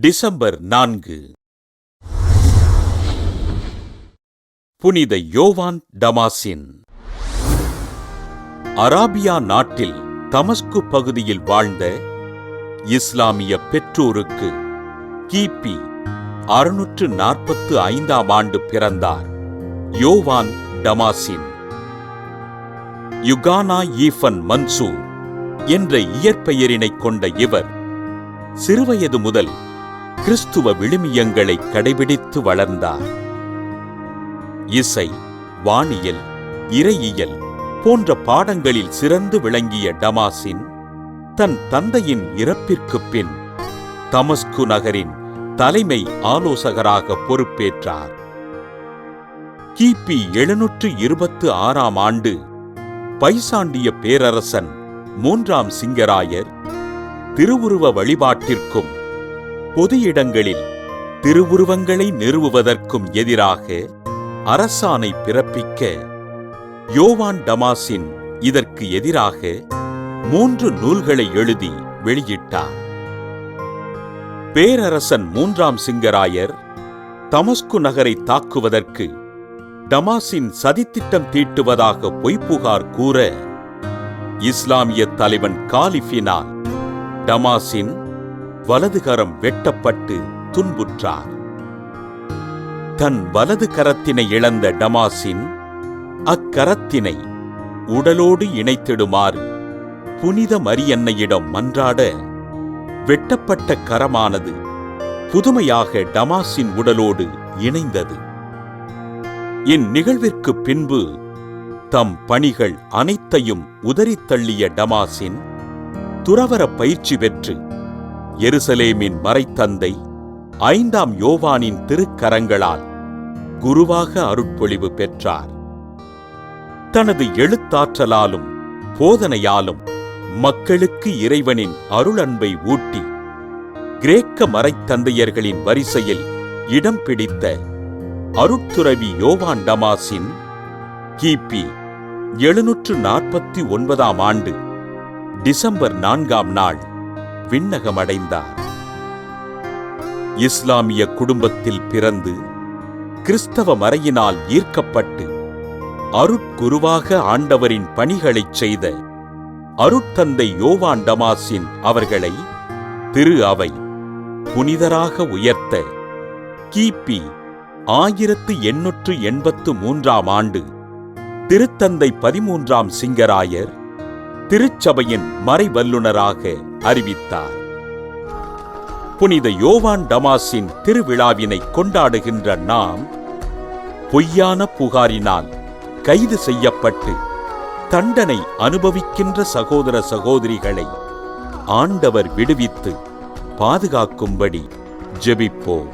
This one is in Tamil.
டிசம்பர் 4. புனித யோவான் டமாசின். அராபியா நாட்டில் தமஸ்கு பகுதியில் வாழ்ந்த இஸ்லாமிய பெற்றோருக்கு கிபி 645 ஆண்டு பிறந்தார் யோவான் டமாசின். யுகானா ஈஃபன் மன்சூர் என்ற இயற்பெயரினைக் கொண்ட இவர் சிறுவயது முதல் கிறிஸ்துவ விழுமியங்களை கடைபிடித்து வளர்ந்தார். இசை, வானியல், இறையியல் போன்ற பாடங்களில் சிறந்து விளங்கிய டமாசின் தன் தந்தையின் இறப்பிற்குப் பின் தமஸ்கு நகரின் தலைமை ஆலோசகராக பொறுப்பேற்றார். கிபி 726 ஆண்டு பைசாண்டிய பேரரசன் 3ஆம் சிங்கராயர் திருவுருவ வழிபாட்டிற்கும் பொது இடங்களில் திருவுருவங்களை நிறுவுவதற்கும் எதிராக அரசாணை பிறப்பிக்க யோவான் டமாசின் இதற்கு எதிராக 3 நூல்களை எழுதி வெளியிட்டார். பேரரசன் 3ஆம் சிங்கராயர் தமஸ்கு நகரை தாக்குவதற்கு டமாசின் சதித்திட்டம் தீட்டுவதாக பொய்ப்புகார் கூற இஸ்லாமிய தலைவன் காலிஃபினால் டமாசின் வலதுகரம் வெட்டப்பட்டு துன்புற்றார். தன் வலது கரத்தினை இழந்த டமாசின் அக்கரத்தினை உடலோடு இணைத்திடுமாறு புனித மரியன்னையிடம் மன்றாட வெட்டப்பட்ட கரமானது புதுமையாக டமாசின் உடலோடு இணைந்தது. இந்நிகழ்விற்கு பின்பு தம் பணிகள் அனைத்தையும் உதறித்தள்ளிய டமாசின் துறவர பயிற்சி பெற்று எருசலேமின் மறைத்தந்தை 5ஆம் யோவானின் திருக்கரங்களால் குருவாக அருட்பொழிவு பெற்றார். தனது எழுத்தாற்றலாலும் போதனையாலும் மக்களுக்கு இறைவனின் அருளன்பை ஊட்டி கிரேக்க மறைத்தந்தையர்களின் வரிசையில் இடம் பிடித்த அருட்துறவி யோவான் டமாசின் கிபி 749 ஆண்டு டிசம்பர் 4ஆம் நாள் விண்ணகமடைந்தார். இஸ்லாமிய குடும்பத்தில் பிறந்து கிறிஸ்தவ மறையினால் ஈர்க்கப்பட்டு அருட்குருவாக ஆண்டவரின் பணிகளைச் செய்த அருட்தந்தை யோவான் டமாசின் அவர்களை திரு அவை புனிதராக உயர்த்த கிபி 1883 ஆண்டு திருத்தந்தை 13ஆம் சிங்கராயர் திருச்சபையின் மறைவல்லுனராக அறிவித்தார். புனித யோவான் டமாசின் திருவிழாவினை கொண்டாடுகின்ற நாம் பொய்யான புகாரினால் கைது செய்யப்பட்டு தண்டனை அனுபவிக்கின்ற சகோதர சகோதரிகளை ஆண்டவர் விடுவித்து பாதுகாக்கும்படி ஜெபிப்போம்.